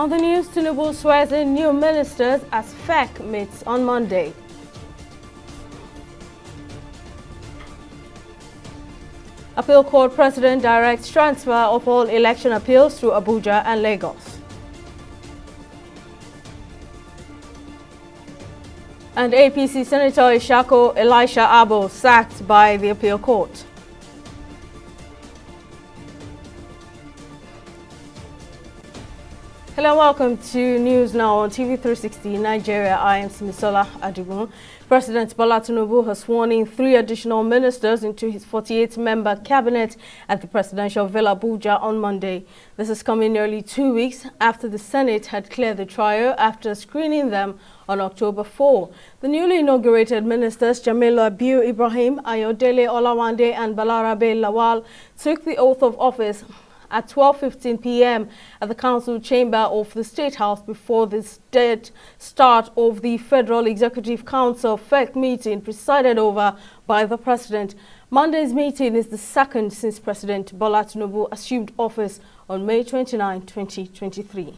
On the news, Tinubu swears in new ministers as FEC meets on Monday. Appeal Court President directs transfer of all election appeals to Abuja and Lagos. And APC Senator Ishako Elisha Abo sacked by the Appeal Court. Hello and welcome to News Now on TV360 Nigeria. I am Simisola Adigun. President Bola Tinubu has sworn in 3 additional ministers into his 48-member cabinet at the presidential villa Abuja on Monday. This is coming nearly 2 weeks after the Senate had cleared the trio after screening them on October 4. The newly inaugurated ministers Jamilu Abiu Ibrahim, Ayodele Olawande and Balarabe Lawal took the oath of office at 12:15 p.m. at the Council Chamber of the State House before the start of the Federal Executive Council FEC meeting presided over by the President. Monday's meeting is the second since President Bola Tinubu assumed office on May 29, 2023.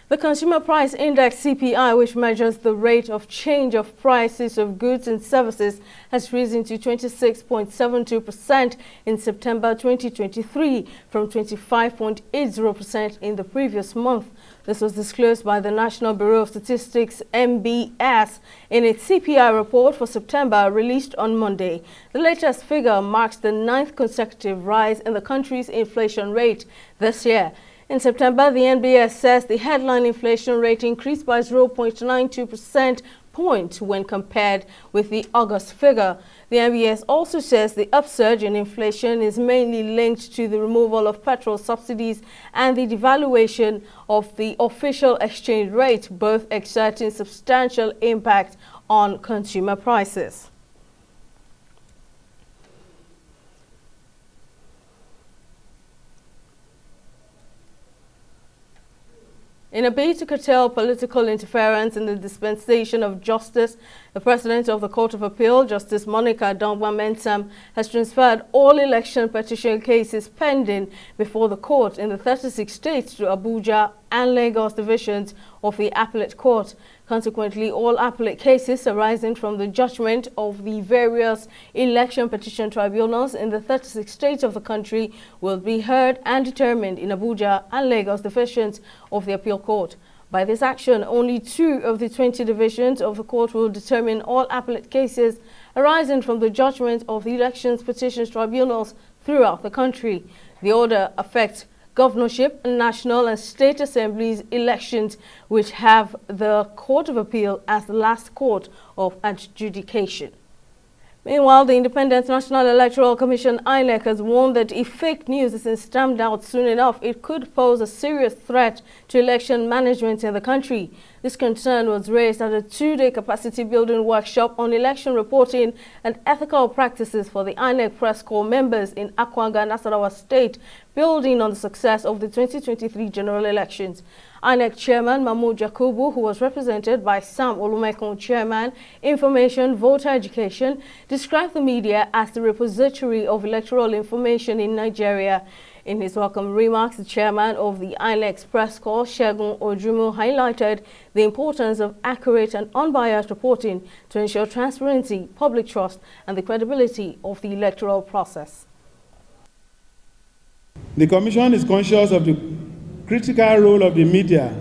The Consumer Price Index (CPI), which measures the rate of change of prices of goods and services, has risen to 26.72% in September 2023 from 25.80% in the previous month. This was disclosed by the National Bureau of Statistics (NBS) in its CPI report for September released on Monday. The latest figure marks the 9th consecutive rise in the country's inflation rate this year. In September, the NBS says the headline inflation rate increased by 0.92% point when compared with the August figure. The NBS also says the upsurge in inflation is mainly linked to the removal of petrol subsidies and the devaluation of the official exchange rate, both exerting substantial impact on consumer prices. In a bid to curtail political interference in the dispensation of justice, the President of the Court of Appeal, Justice Monica Dongwa-Mensam, has transferred all election petition cases pending before the court in the 36 states to Abuja and Lagos divisions of the Appellate Court. Consequently, all appellate cases arising from the judgment of the various election petition tribunals in the 36 states of the country will be heard and determined in Abuja and Lagos divisions of the Appeal Court. By this action, only 2 of the 20 divisions of the court will determine all appellate cases arising from the judgment of the elections petitions tribunals throughout the country. The order affects governorship, national and state assemblies elections, which have the Court of Appeal as the last court of adjudication. Meanwhile, the Independent National Electoral Commission (INEC) has warned that if fake news isn't stamped out soon enough, it could pose a serious threat to election management in the country. This concern was raised at a 2-day capacity building workshop on election reporting and ethical practices for the INEC press corps members in Akwanga, Nasarawa State, building on the success of the 2023 general elections. INEC Chairman Mahmoud Yakubu, who was represented by Sam Olumekun, Chairman, Information Voter Education, described the media as the repository of electoral information in Nigeria. In his welcome remarks, the chairman of the INEC's press corps, Segun Ojumu, highlighted the importance of accurate and unbiased reporting to ensure transparency, public trust, and the credibility of the electoral process. The Commission is conscious of the critical role of the media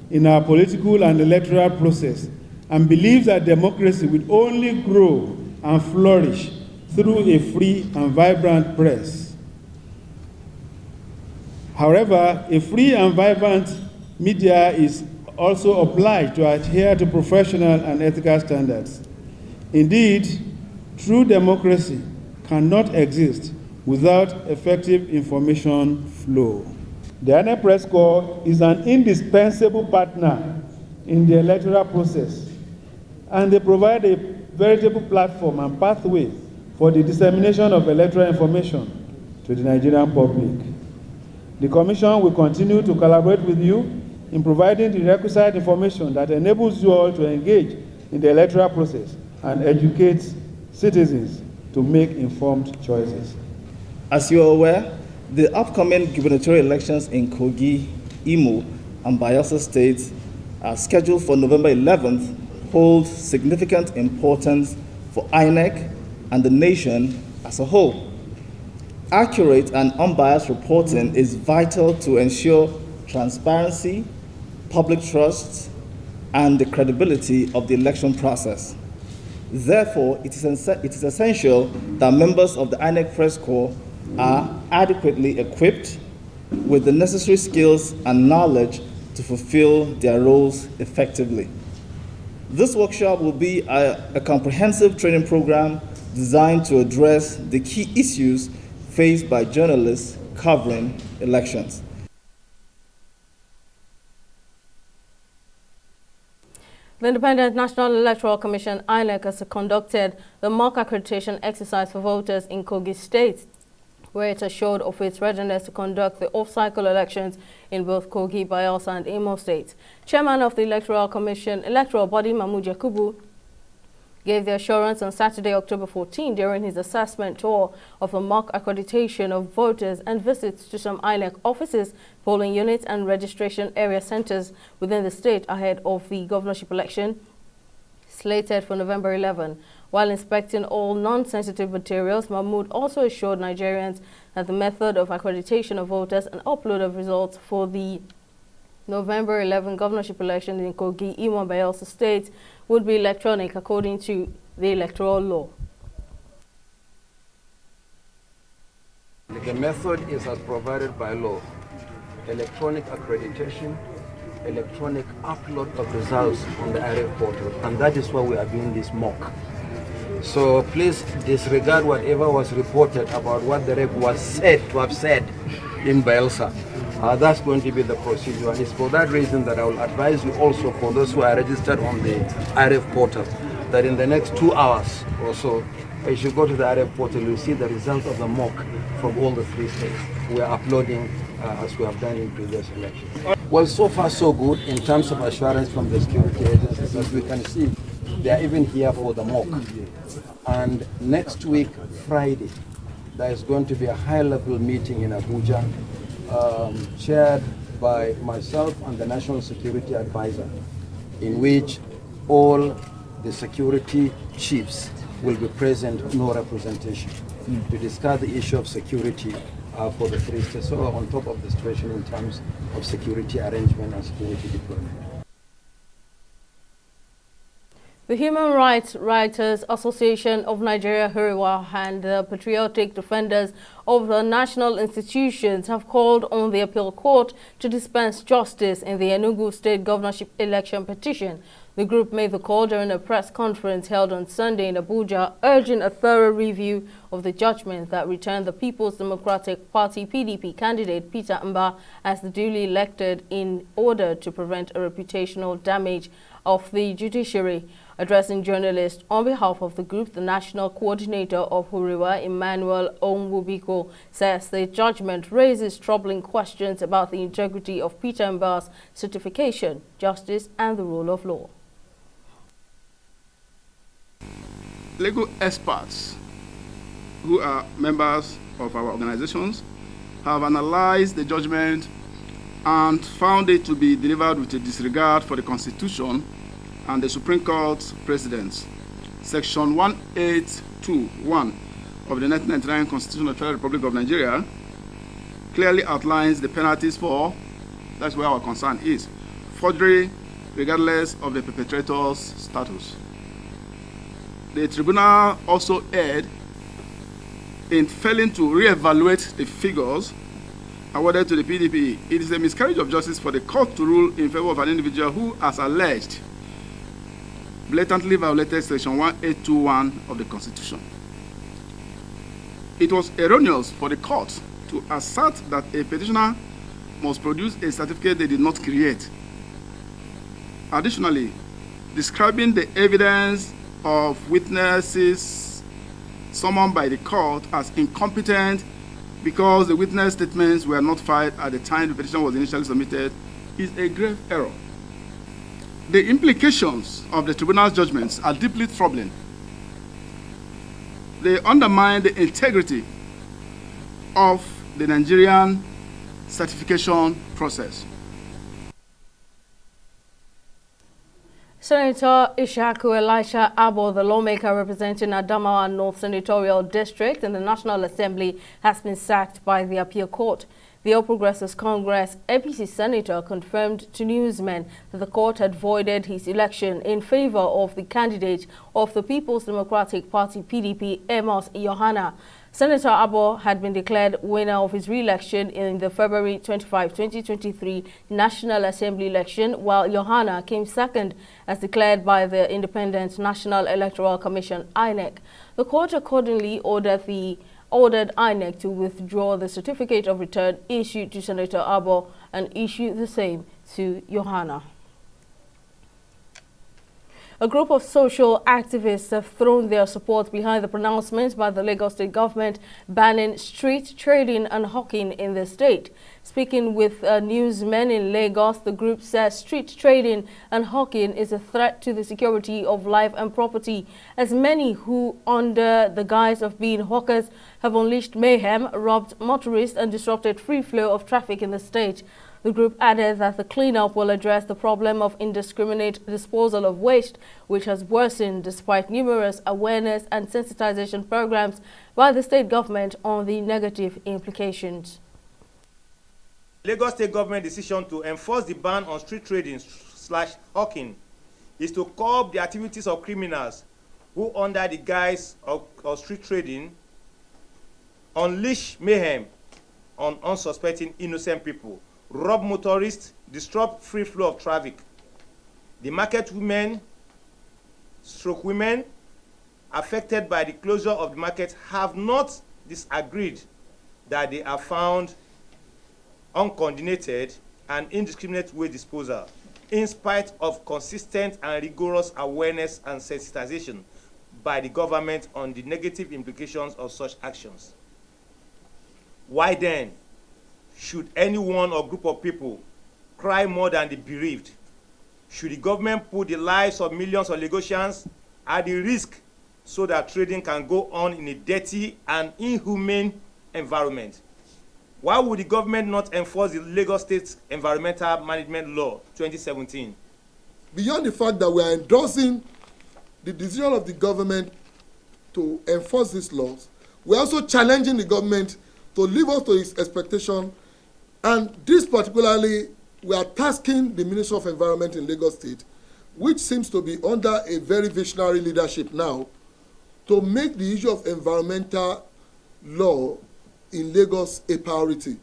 in our political and electoral process and believes that democracy will only grow and flourish through a free and vibrant press. However, a free and vibrant media is also obliged to adhere to professional and ethical standards. Indeed, true democracy cannot exist without effective information flow. The INEC Press Corps is an indispensable partner in the electoral process, and they provide a veritable platform and pathway for the dissemination of electoral information to the Nigerian public. The Commission will continue to collaborate with you in providing the requisite information that enables you all to engage in the electoral process and educate citizens to make informed choices. As you are aware, The upcoming gubernatorial elections in Kogi, Imo, and Bayelsa states are scheduled for November 11th hold significant importance for INEC and the nation as a whole. Accurate and unbiased reporting is vital to ensure transparency, public trust, and the credibility of the election process. Therefore, it is essential that members of the INEC Press Corps are adequately equipped with the necessary skills and knowledge to fulfill their roles effectively. This workshop will be a comprehensive training program designed to address the key issues faced by journalists covering elections. The Independent National Electoral Commission, INEC, has conducted the mock accreditation exercise for voters in Kogi State, where it assured of its readiness to conduct the off-cycle elections in both Kogi, Bayelsa, and Imo states. Chairman of the Electoral Commission, electoral body Mahmoud Yakubu, gave the assurance on Saturday, October 14, during his assessment tour of the mock accreditation of voters and visits to some INEC offices, polling units, and registration area centers within the state ahead of the governorship election slated for November 11. While inspecting all non-sensitive materials, Mahmoud also assured Nigerians that the method of accreditation of voters and upload of results for the November 11 governorship election in Kogi, Imo, and Bayelsa states would be electronic according to the electoral law. The method is as provided by law: electronic accreditation, electronic upload of results on the IRF portal, and that is why we are doing this mock. So please disregard whatever was reported about what the rep was said to have said in Bayelsa. That's going to be the procedure, and it's for that reason that I will advise you also, for those who are registered on the IRF portal, that in the next 2 hours or so, as you go to the IRF portal, you'll see the result of the mock from all the 3 states. We are uploading as we have done in previous elections. Well, so far so good in terms of assurance from the security agencies. As we can see, they are even here for the mock. And next week, Friday, there is going to be a high-level meeting in Abuja, chaired by myself and the National Security Advisor, in which all the security chiefs will be present, no representation, to discuss the issue of security for the 3 states, so on top of the situation in terms of security arrangement and security deployment. The Human Rights Writers Association of Nigeria, Huriwa, and the Patriotic Defenders of the National Institutions have called on the appeal court to dispense justice in the Enugu State governorship election petition. The group made the call during a press conference held on Sunday in Abuja, urging a thorough review of the judgment that returned the People's Democratic Party (PDP) candidate Peter Mba as the duly elected, in order to prevent a reputational damage of the judiciary. Addressing journalists on behalf of the group, the national coordinator of Huriwa, Emmanuel Onwubiko, says the judgment raises troubling questions about the integrity of Peter Mba's certification, justice, and the rule of law. Legal experts who are members of our organizations have analyzed the judgment and found it to be delivered with a disregard for the Constitution and the Supreme Court precedents. Section 1821 of the 1999 Constitution of the Federal Republic of Nigeria clearly outlines the penalties for, that's where our concern is, forgery, regardless of the perpetrator's status. The tribunal also erred in failing to re-evaluate the figures awarded to the PDP. It is a miscarriage of justice for the court to rule in favor of an individual who, as alleged, blatantly violated Section 1821 of the Constitution. It was erroneous for the court to assert that a petitioner must produce a certificate they did not create. Additionally, describing the evidence of witnesses summoned by the court as incompetent because the witness statements were not filed at the time the petition was initially submitted is a grave error. The implications of the tribunal's judgments are deeply troubling. They undermine the integrity of the Nigerian certification process. Senator Ishaku Elisha Abo, the lawmaker representing Adamawa North Senatorial District in the National Assembly, has been sacked by the Appeal Court. The All Progressives Congress APC senator confirmed to newsmen that the court had voided his election in favor of the candidate of the People's Democratic Party PDP, Amos Yohana. Senator Abo had been declared winner of his re-election in the February 25, 2023 National Assembly election, while Yohana came second as declared by the Independent National Electoral Commission, INEC. The court accordingly ordered INEC to withdraw the certificate of return issued to Senator Abo and issue the same to Yohana. A group of social activists have thrown their support behind the pronouncement by the Lagos State government banning street trading and hawking in the state. Speaking with newsmen in Lagos, the group says street trading and hawking is a threat to the security of life and property, as many who, under the guise of being hawkers, have unleashed mayhem, robbed motorists and disrupted free flow of traffic in the state. The group added that the cleanup will address the problem of indiscriminate disposal of waste, which has worsened despite numerous awareness and sensitization programs by the state government on the negative implications. Lagos State government decision to enforce the ban on street trading / hawking is to curb the activities of criminals who, under the guise of street trading, unleash mayhem on unsuspecting innocent people, rob motorists, disrupt free flow of traffic. The market women affected by the closure of the market have not disagreed that they are found uncoordinated and indiscriminate waste disposal, in spite of consistent and rigorous awareness and sensitization by the government on the negative implications of such actions. Why then should anyone or group of people cry more than the bereaved? Should the government put the lives of millions of Lagosians at the risk so that trading can go on in a dirty and inhumane environment? Why would the government not enforce the Lagos State Environmental Management Law 2017? Beyond the fact that we are endorsing the decision of the government to enforce these laws, we are also challenging the government to live up to its expectation. And this particularly, we are tasking the Ministry of Environment in Lagos State, which seems to be under a very visionary leadership now, to make the issue of environmental law in Lagos a priority.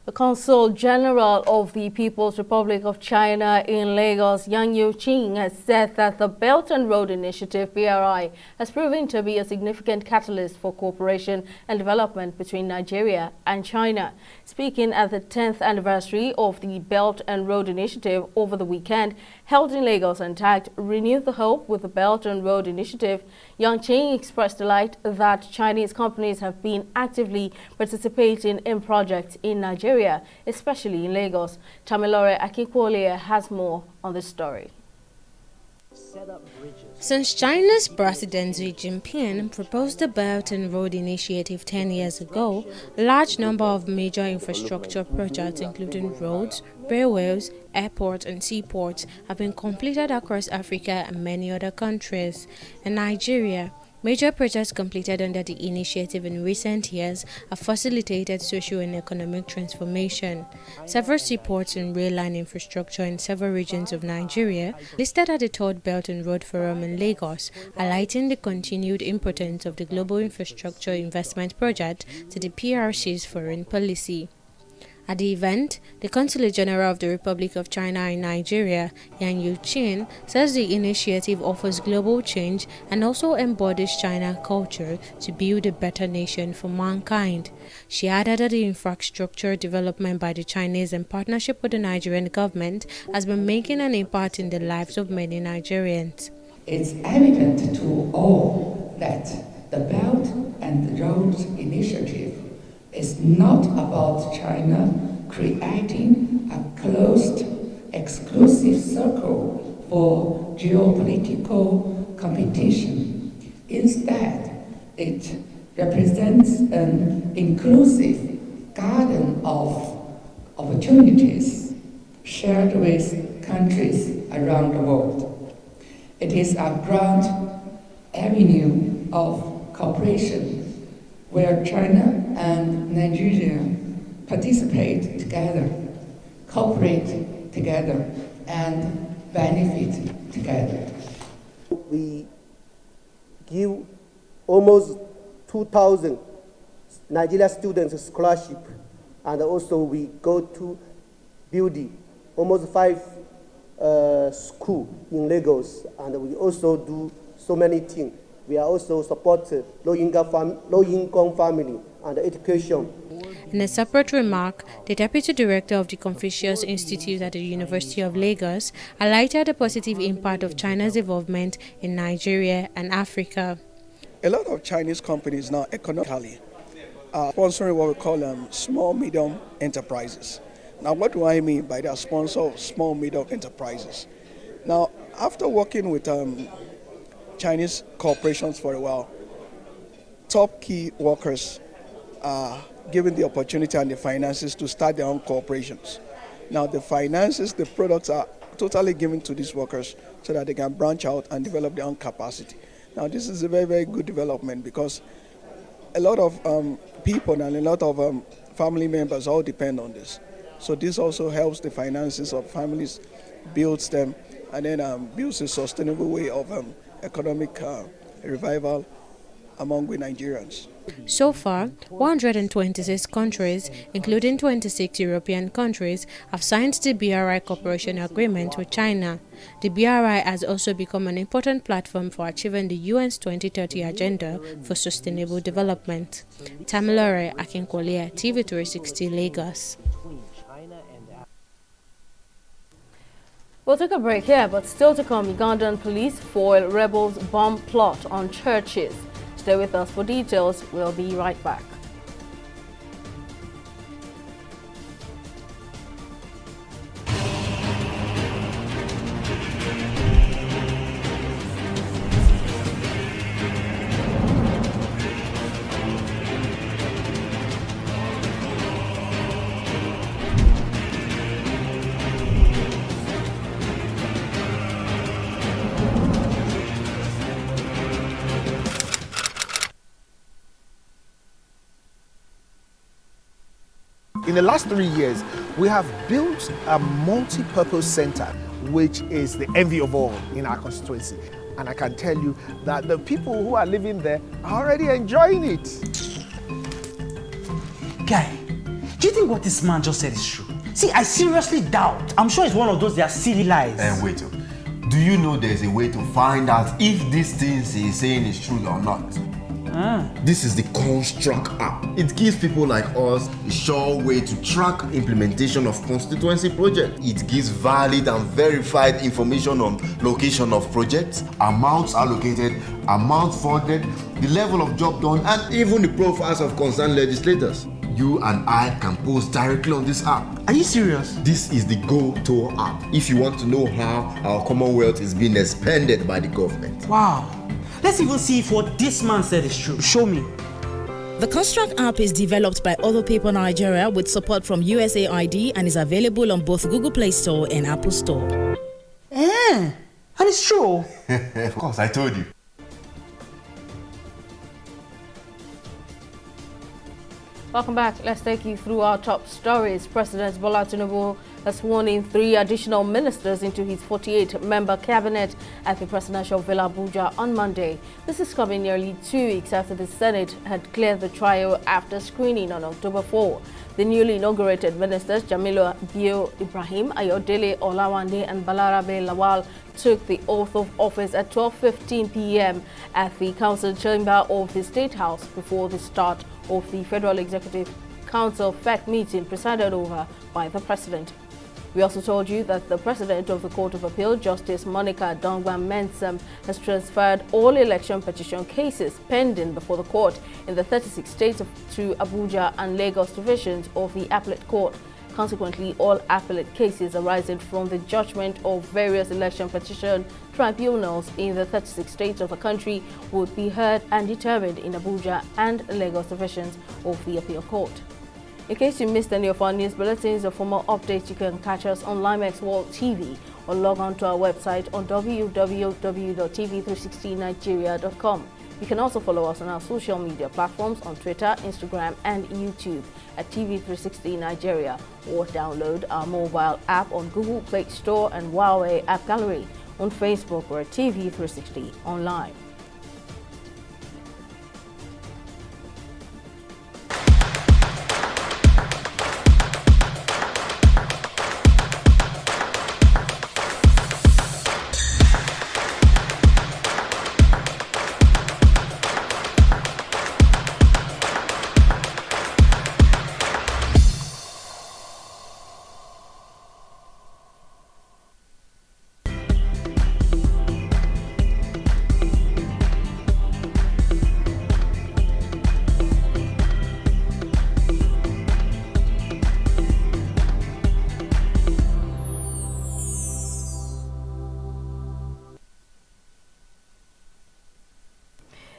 The Consul General of the People's Republic of China in Lagos, Yang Yuqing, has said that the Belt and Road Initiative, BRI, has proven to be a significant catalyst for cooperation and development between Nigeria and China. Speaking at the 10th anniversary of the Belt and Road Initiative over the weekend, held in Lagos and tagged Renew the Hope with the Belt and Road Initiative, Yang Yuqing expressed delight that Chinese companies have been actively participating in projects in Nigeria, especially in Lagos. Tamilore Akikwole has more on this story. Since China's President Xi Jinping proposed the Belt and Road Initiative 10 years ago, a large number of major infrastructure projects, including roads, railways, airports and seaports, have been completed across Africa and many other countries. In Nigeria, major projects completed under the initiative in recent years have facilitated social and economic transformation. Several seaports and rail line infrastructure in several regions of Nigeria listed at the Third Belt and Road Forum in Lagos, highlighting the continued importance of the Global Infrastructure Investment Project to the PRC's foreign policy. At the event, the Consul General of the Republic of China in Nigeria, Yang Yuqing, says the initiative offers global change and also embodies China culture to build a better nation for mankind. She added that the infrastructure development by the Chinese in partnership with the Nigerian government has been making an impact in the lives of many Nigerians. It's evident to all that the Belt and Road Initiative is not about China creating a closed, exclusive circle for geopolitical competition. Instead, it represents an inclusive garden of opportunities shared with countries around the world. It is a grand avenue of cooperation where China and Nigeria participate together, cooperate together, and benefit together. We give almost 2,000 Nigerian students a scholarship, and also we go to building almost 5 schools in Lagos, and we also do so many things. We are also support low-income family and education. In a separate remark, the Deputy Director of the Confucius Institute at the University of Lagos highlighted the positive impact of China's involvement in Nigeria and Africa. A lot of Chinese companies now economically are sponsoring what we call small medium enterprises. Now, what do I mean by that sponsor of small medium enterprises? Now, after working with Chinese corporations for a while, top key workers are given the opportunity and the finances to start their own corporations. Now, the finances, the products are totally given to these workers so that they can branch out and develop their own capacity. Now, this is a very, very good development because a lot of people and a lot of family members all depend on this. So this also helps the finances of families, builds them, and then builds a sustainable way of economic revival among we Nigerians. So far, 126 countries, including 26 European countries, have signed the BRI cooperation agreement with China. The BRI has also become an important platform for achieving the UN's 2030 agenda for sustainable development. Tamilore Akinkwole, TV360 Lagos. We'll take a break here, but still to come, Ugandan police foil rebels' bomb plot on churches. Stay with us for details. We'll be right back. In the last 3 years, we have built a multi-purpose center, which is the envy of all in our constituency. And I can tell you that the people who are living there are already enjoying it. Guy, do you think what this man just said is true? See, I seriously doubt. I'm sure it's one of those their silly lies. And wait, do you know there's a way to find out if these things he's saying is true or not? This is the Construct app. It gives people like us a sure way to track implementation of constituency projects. It gives valid and verified information on location of projects, amounts allocated, amount funded, the level of job done, and even the profiles of concerned legislators. You and I can post directly on this app. Are you serious? This is the Go-To app if you want to know how our Commonwealth is being expanded by the government. Wow. Let's even see if what this man said is true. Show me. The Construct app is developed by Other Paper Nigeria with support from USAID and is available on both Google Play Store and Apple Store. And it's true. Of course, I told you. Welcome back. Let's take you through our top stories. President Bola Tinubu has sworn in 3 additional ministers into his 48-member cabinet at the Presidential Villa Abuja on Monday. This is coming nearly 2 weeks after the Senate had cleared the trio after screening on October 4. The newly inaugurated ministers Jamilu Bio Ibrahim, Ayodele Olawande and Balarabe Lawal took the oath of office at 12:15 p.m. at the Council Chamber of the State House before the start of the Federal Executive Council FEC meeting presided over by the President. We also told you that the President of the Court of Appeal, Justice Monica Dongwa-Mensem, has transferred all election petition cases pending before the court in the 36 states to Abuja and Lagos divisions of the Appellate Court. Consequently, all appellate cases arising from the judgment of various election petition tribunals in the 36 states of the country would be heard and determined in Abuja and Lagos divisions of the appeal court. In case you missed any of our news bulletins or for more updates, you can catch us on Limex World TV or log on to our website on www.tv360nigeria.com. You can also follow us on our social media platforms on Twitter, Instagram, and YouTube at TV360 Nigeria, or download our mobile app on Google Play Store and Huawei App Gallery. On Facebook, we're at TV360 Online.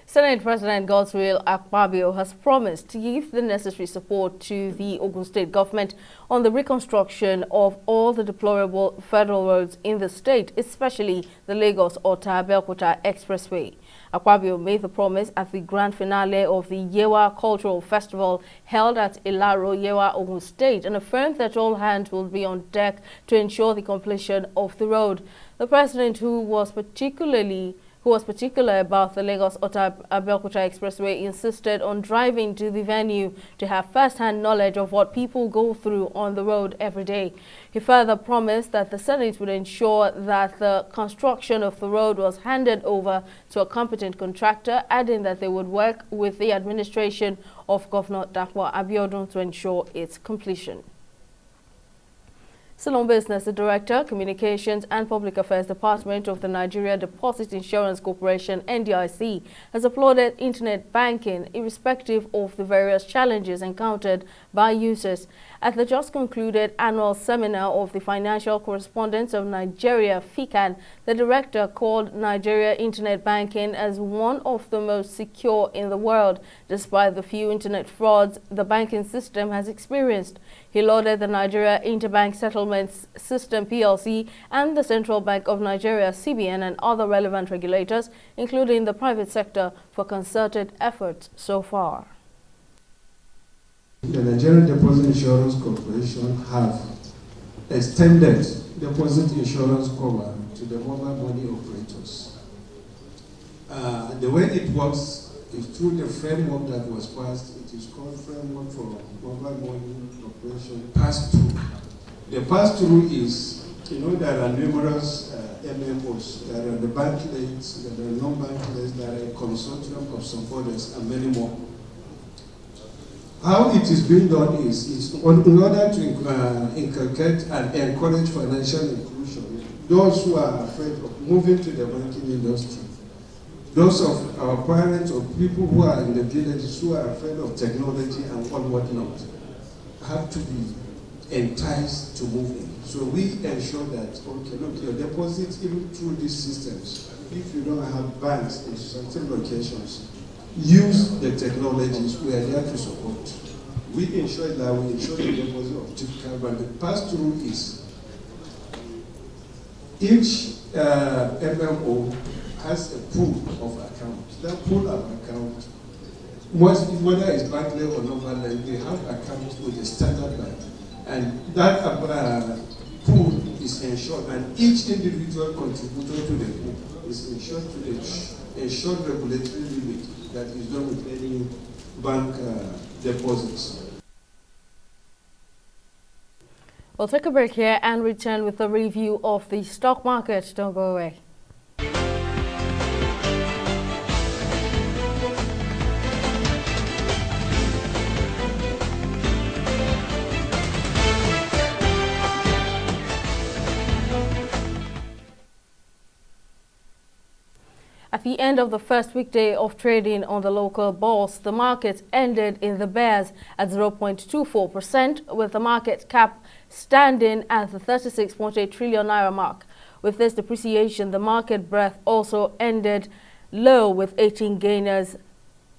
Senate President Godswill Akpabio has promised to give the necessary support to the Ogun State government on the reconstruction of all the deplorable federal roads in the state, especially the Lagos-Ota-Abeokuta Expressway. Akpabio made the promise at the grand finale of the Yewa Cultural Festival held at Ilaro, Yewa, Ogun State, and affirmed that all hands will be on deck to ensure the completion of the road. The president, who was particular about the Lagos-Ota-Abeokuta Expressway, insisted on driving to the venue to have first-hand knowledge of what people go through on the road every day. He further promised that the Senate would ensure that the construction of the road was handed over to a competent contractor, adding that they would work with the administration of Governor Dapo Abiodun to ensure its completion. Still on business, the Director, Communications and Public Affairs Department of the Nigeria Deposit Insurance Corporation, NDIC, has applauded internet banking irrespective of the various challenges encountered by users. At the just concluded annual seminar of the Financial Correspondents of Nigeria, FICAN, the Director called Nigeria internet banking as one of the most secure in the world, despite the few internet frauds the banking system has experienced. He lauded the Nigeria Interbank Settlements System PLC and the Central Bank of Nigeria CBN and other relevant regulators, including the private sector, for concerted efforts so far. The Nigerian Deposit Insurance Corporation have extended deposit insurance cover to the mobile money operators. The way it works is through the framework that was passed. It is called Framework for Mobile Money Operation Pass-Through. The pass-through is, there are numerous MMOs. There are the banklets, there are non-banklets, there are a consortium of some others, and many more. How it is being done is in order to inculcate and encourage financial inclusion, those who are afraid of moving to the banking industry, those of our parents or people who are in the villages who are afraid of technology and whatnot, have to be enticed to move in. So we ensure that, okay, look, your deposits, even through these systems, if you don't have banks in certain locations, use the technologies we are there to support. We ensure that we ensure the deposit of typical bank. The pass-through is each MMO has a pool of accounts. That pool of accounts, whether it's bank-led or non-bank, they have accounts with a standard bank. And that pool is ensured, and each individual contributor to the pool is ensured to the ensured regulatory limit that is done with any bank deposits. We'll take a break here and return with a review of the stock market. Don't go away. At the end of the first weekday of trading on the local bourse, the market ended in the bears at 0.24%, with the market cap standing at the 36.8 trillion naira mark. With this depreciation, the market breadth also ended low with 18 gainers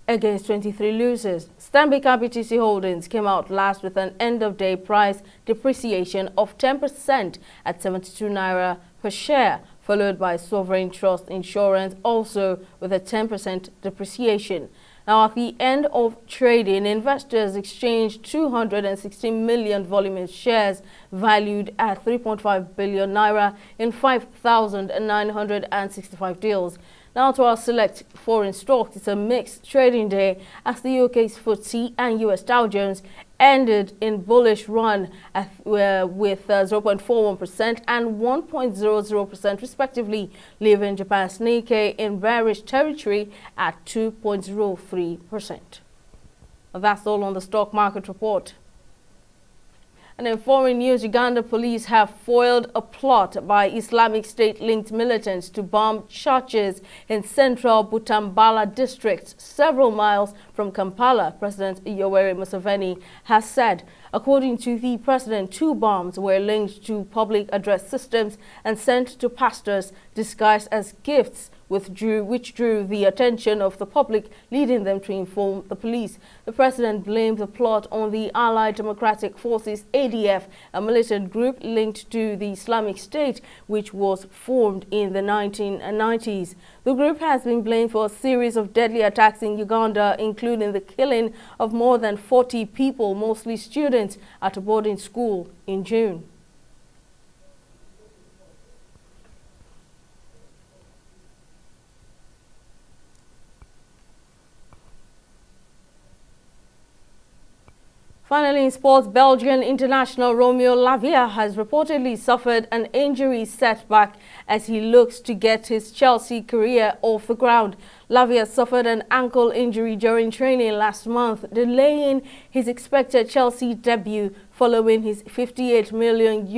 against 23 losers. Stanbic IBTC Holdings came out last with an end-of-day price depreciation of 10% at 72 naira per share, followed by Sovereign Trust Insurance, also with a 10% depreciation. Now, at the end of trading, investors exchanged 216 million volume of shares valued at 3.5 billion naira in 5,965 deals. Now to our select foreign stocks. It's a mixed trading day as the UK's FTSE and US Dow Jones ended in bullish run with 0.41% and 1.00% respectively, leaving Japan's Nikkei in bearish territory at 2.03%. That's all on the stock market report. And in foreign news, Uganda police have foiled a plot by Islamic State-linked militants to bomb churches in central Butambala district, several miles from Kampala, President Yoweri Museveni has said. According to the president, 2 bombs were linked to public address systems and sent to pastors disguised as gifts, which drew the attention of the public, leading them to inform the police. The president blamed the plot on the Allied Democratic Forces ADF, a militant group linked to the Islamic State, which was formed in the 1990s. The group has been blamed for a series of deadly attacks in Uganda, including the killing of more than 40 people, mostly students, at a boarding school in June. Finally, in sports, Belgian international Romeo Lavies has reportedly suffered an injury setback as he looks to get his Chelsea career off the ground. Lavies suffered an ankle injury during training last month, delaying his expected Chelsea debut following his €58 million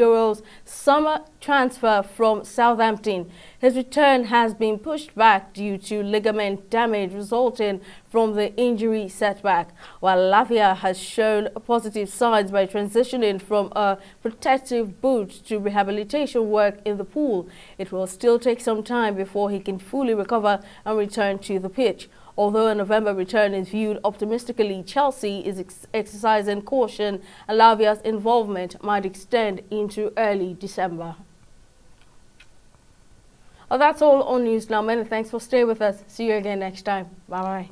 summer transfer from Southampton. His return has been pushed back due to ligament damage resulting from the injury setback, while Lavies has shown positive signs by transitioning from a protective boot to rehabilitation work in the pool. It will still take some time before he can fully recover and return to the pitch. Although a November return is viewed optimistically, Chelsea is exercising caution and Lavies' involvement might extend into early December. Well, that's all on News Now. Many thanks for staying with us. See you again next time. Bye-bye.